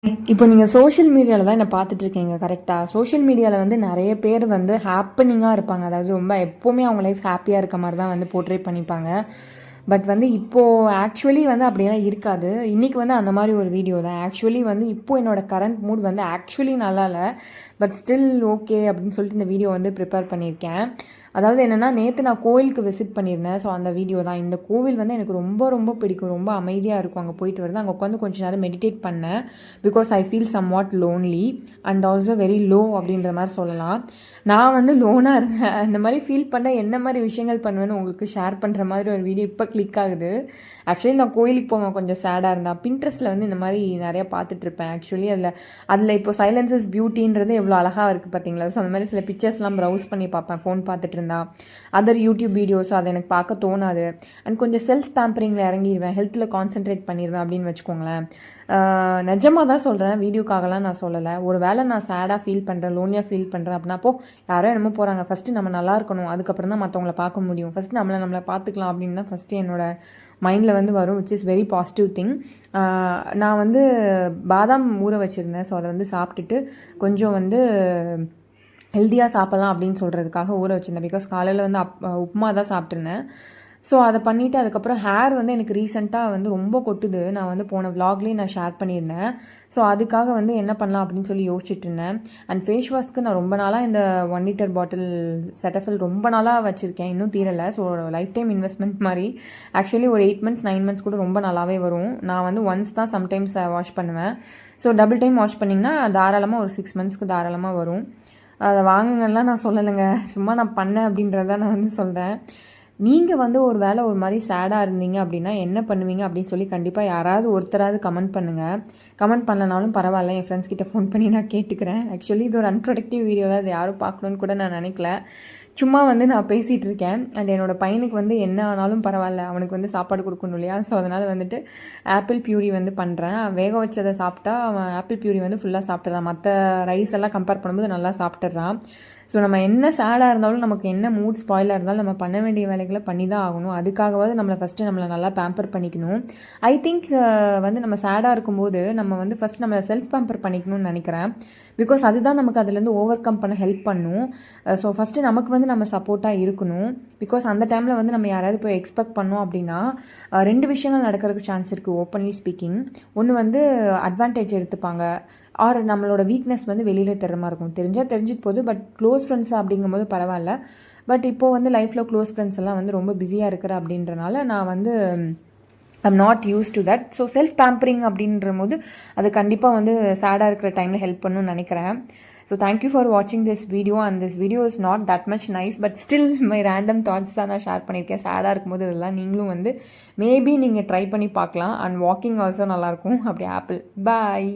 இப்போ நீங்கள் சோஷியல் மீடியாவில் தான் என்ன பார்த்துட்ருக்கீங்க கரெக்டாக? சோஷியல் மீடியாவில் வந்து நிறைய பேர் வந்து ஹாப்பனிங்காக இருப்பாங்க. அதாவது ரொம்ப எப்போவுமே அவங்க லைஃப் ஹாப்பியாக இருக்க மாதிரி தான் வந்து போர்ட்ரேட் பண்ணிப்பாங்க. பட் வந்து இப்போது ஆக்சுவலி வந்து அப்படியெல்லாம் இருக்காது. இன்றைக்கி வந்து அந்த மாதிரி ஒரு வீடியோ தான். ஆக்சுவலி வந்து இப்போது என்னோடய கரண்ட் மூட் வந்து ஆக்சுவலி நல்லா இல்லை. பட் ஸ்டில் ஓகே அப்படின்னு சொல்லிட்டு இந்த வீடியோ வந்து ப்ரிப்பேர் பண்ணியிருக்கேன். அதாவது என்னென்னா, நேற்று நான் கோயிலுக்கு விசிட் பண்ணியிருந்தேன். ஸோ அந்த வீடியோ தான். இந்த கோவில் வந்து எனக்கு ரொம்ப ரொம்ப பிடிக்கும். ரொம்ப அமைதியாக இருக்கும் அங்கே போயிட்டு வருது. அங்கே உட்காந்து கொஞ்சம் நேரம் மெடிடேட் பண்ணேன். Because I feel somewhat lonely and also very low அப்படின்ற மாதிரி சொல்லலாம். நான் வந்து லோனாக இருந்தேன். இந்த மாதிரி ஃபீல் பண்ண என்ன மாதிரி விஷயங்கள் பண்ணுவேன்னு உங்களுக்கு ஷேர் பண்ணுற மாதிரி ஒரு வீடியோ இப்போ கிளிக் ஆகுது. ஆக்சுவலி நான் கோயிலுக்கு போவேன் கொஞ்சம் சேடாக இருந்தால். பின்ட்ரெஸ்ட்டில் வந்து இந்த மாதிரி நிறையா பார்த்துட்ருப்பேன். ஆக்சுவலி அதில் இப்போ சைலன்ஸ் இஸ் பியூட்டின்றது எவ்வளோ அழகாக இருக்குது பார்த்தீங்களா? ஸோ அந்த மாதிரி சில பிக்சர்ஸ்லாம் ப்ரௌஸ் பண்ணி பார்ப்பேன் ஃபோன் பார்த்துட்டு இருந்தா. அதர் யூடியூப் வீடியோஸ் அதை எனக்கு பார்க்க தோணாது. அண்ட் கொஞ்சம் செல்ஃப் பேம்பரிங்கில் இறங்கிடுவேன். ஹெல்த்தில் கான்சென்ட்ரேட் பண்ணிடுவேன் அப்படின்னு வச்சுக்கோங்களேன். நிஜமாக தான் சொல்கிறேன், வீடியோக்காகலாம் நான் சொல்லலை. ஒரு வேளை நான் சேடாக ஃபீல் பண்ணுறேன், லோன்லியாக ஃபீல் பண்ணுறேன் அப்படின்னா, யாரோ என்னமோ போகிறாங்க, ஃபஸ்ட்டு நம்ம நல்லா இருக்கணும், அதுக்கப்புறம் தான் மற்றவங்கள பார்க்க முடியும், ஃபஸ்ட்டு நம்மளை பார்த்துக்கலாம் அப்படின்னு தான் ஃபஸ்ட்டு என்னோடய மைண்டில் வந்து வரும், which is very positive thing. நான் வந்து பாதாம் ஊற வச்சுருந்தேன். ஸோ அதை வந்து சாப்பிட்டுட்டு கொஞ்சம் வந்து ஹெல்த்தியாக சாப்பிட்லாம் அப்படின்னு சொல்கிறதுக்காக ஊற வச்சுருந்தேன். பிகாஸ் காலையில் வந்து உப்புமா தான் சாப்பிட்ருந்தேன். ஸோ அதை பண்ணிவிட்டு அதுக்கப்புறம் ஹேர் வந்து எனக்கு ரீசெண்டாக வந்து ரொம்ப கொட்டுது. நான் வந்து போன விலாக்லேயே நான் ஷேர் பண்ணியிருந்தேன். ஸோ அதுக்காக வந்து என்ன பண்ணலாம் அப்படின்னு சொல்லி யோசிச்சுட்டு இருந்தேன். அண்ட் ஃபேஸ் வாஷ்க்கு நான் ரொம்ப நாளாக இந்த 1 லிட்டர் பாட்டில் செட்டஃபில் ரொம்ப நாளாக வச்சுருக்கேன், இன்னும் தீரலை. ஸோ லைஃப் டைம் இன்வெஸ்ட்மெண்ட் மாதிரி. ஆக்சுவலி ஒரு 8 months 9 months கூட ரொம்ப நல்லாவே வரும். நான் வந்து ஒன்ஸ் தான் சம்டைம்ஸ் வாஷ் பண்ணுவேன். ஸோ டபுள் டைம் வாஷ் பண்ணிங்கன்னா தாராளமாக ஒரு 6 monthsக்கு தாராளமாக வரும். அதை வாங்குங்கலாம் நான் சொல்லலைங்க, சும்மா நான் பண்ணேன் அப்படின்றத நான் வந்து சொல்கிறேன். நீங்கள் வந்து ஒரு வேளை ஒரு மாதிரி சேடாக இருந்தீங்க அப்படின்னா என்ன பண்ணுவீங்க அப்படின்னு சொல்லி கண்டிப்பாக யாராவது ஒருத்தராவது கமெண்ட் பண்ணுங்கள். கமெண்ட் பண்ணலனாலும் பரவாயில்ல, என் ஃப்ரெண்ட்ஸ் கிட்ட ஃபோன் பண்ணி நான் கேட்டுக்கிறேன். ஆக்சுவலி இது ஒரு அன்ப்ரொடக்டிவ் வீடியோ தான், அது யாரும் பார்க்கணுன்னு கூட நான் நினைக்கல. சும்மா வந்து நான் பேசிகிட்டு இருக்கேன். அண்ட் என்னோடய பையனுக்கு வந்து என்ன ஆனாலும் பரவாயில்ல, அவனுக்கு வந்து சாப்பாடு கொடுக்கணும் இல்லையா? ஸோ அதனால் வந்துட்டு ஆப்பிள் பியூரி வந்து பண்ணுறேன். வேக வச்சதை சாப்பிட்டா அவன் ஆப்பிள் பியூரி வந்து ஃபுல்லாக சாப்பிட்றான். மற்ற ரைஸ் எல்லாம் கம்பேர் பண்ணும்போது நல்லா சாப்பிட்டுறான். ஸோ நம்ம என்ன சேடாக இருந்தாலும், நமக்கு என்ன மூட் ஸ்பாயிலாக இருந்தாலும் நம்ம பண்ண வேண்டிய வேலைகளை பண்ணி தான் ஆகணும். அதுக்காகவாவது நம்மளை நல்லா பேம்பர் பண்ணிக்கணும். ஐ திங்க் வந்து நம்ம சேடாக இருக்கும்போது நம்ம வந்து ஃபஸ்ட் நம்மளை செல்ஃப் பேம்பர் பண்ணிக்கணும்னு நினைக்கிறேன். பிகாஸ் அதுதான் நமக்கு அதுலேருந்து ஓவர் கம் பண்ண ஹெல்ப் பண்ணும். ஸோ ஃபஸ்ட்டு நமக்கு வந்து நம்ம சப்போர்ட்டாக இருக்கணும். பிகாஸ் அந்த டைமில் வந்து நம்ம யாராவது போய் எக்ஸ்பெக்ட் பண்ணோம் அப்படின்னா 2 விஷயங்கள் நடக்கிறதுக்கு சான்ஸ் இருக்குது. ஓப்பன்லி ஸ்பீக்கிங், ஒன்று வந்து அட்வான்டேஜ் எடுத்துப்பாங்க, ஆர் நம்மளோட வீக்னஸ் வந்து வெளியில் தர மாதிரி இருக்கும். தெரிஞ்சிட்டு போகுது. பட் க்ளோஸ் ஃப்ரெண்ட்ஸ் அப்படிங்கும்போது பரவாயில்ல. பட் இப்போது வந்து லைஃப்பில் க்ளோஸ் ஃப்ரெண்ட்ஸ் எல்லாம் வந்து ரொம்ப பிஸியாக இருக்கிற அப்படின்றனால நான் வந்து I'm not use to that. So self pampering அப்படின்ற போது அது கண்டிப்பாக வந்து சேடாக இருக்கிற டைமில் ஹெல்ப் பண்ணணும்னு நினைக்கிறேன். ஸோ தேங்க்யூ ஃபார் வாட்சிங் this video. And this video is not that much nice, but still my random thoughts தான் நான் ஷேர் பண்ணியிருக்கேன். சேடாக இருக்கும்போது இதெல்லாம் நீங்களும் வந்து மேபி நீங்கள் ட்ரை பண்ணி பார்க்கலாம். அண்ட் வாக்கிங் ஆல்சோ நல்லாயிருக்கும். அப்படி ஆப்பிள் பாய்.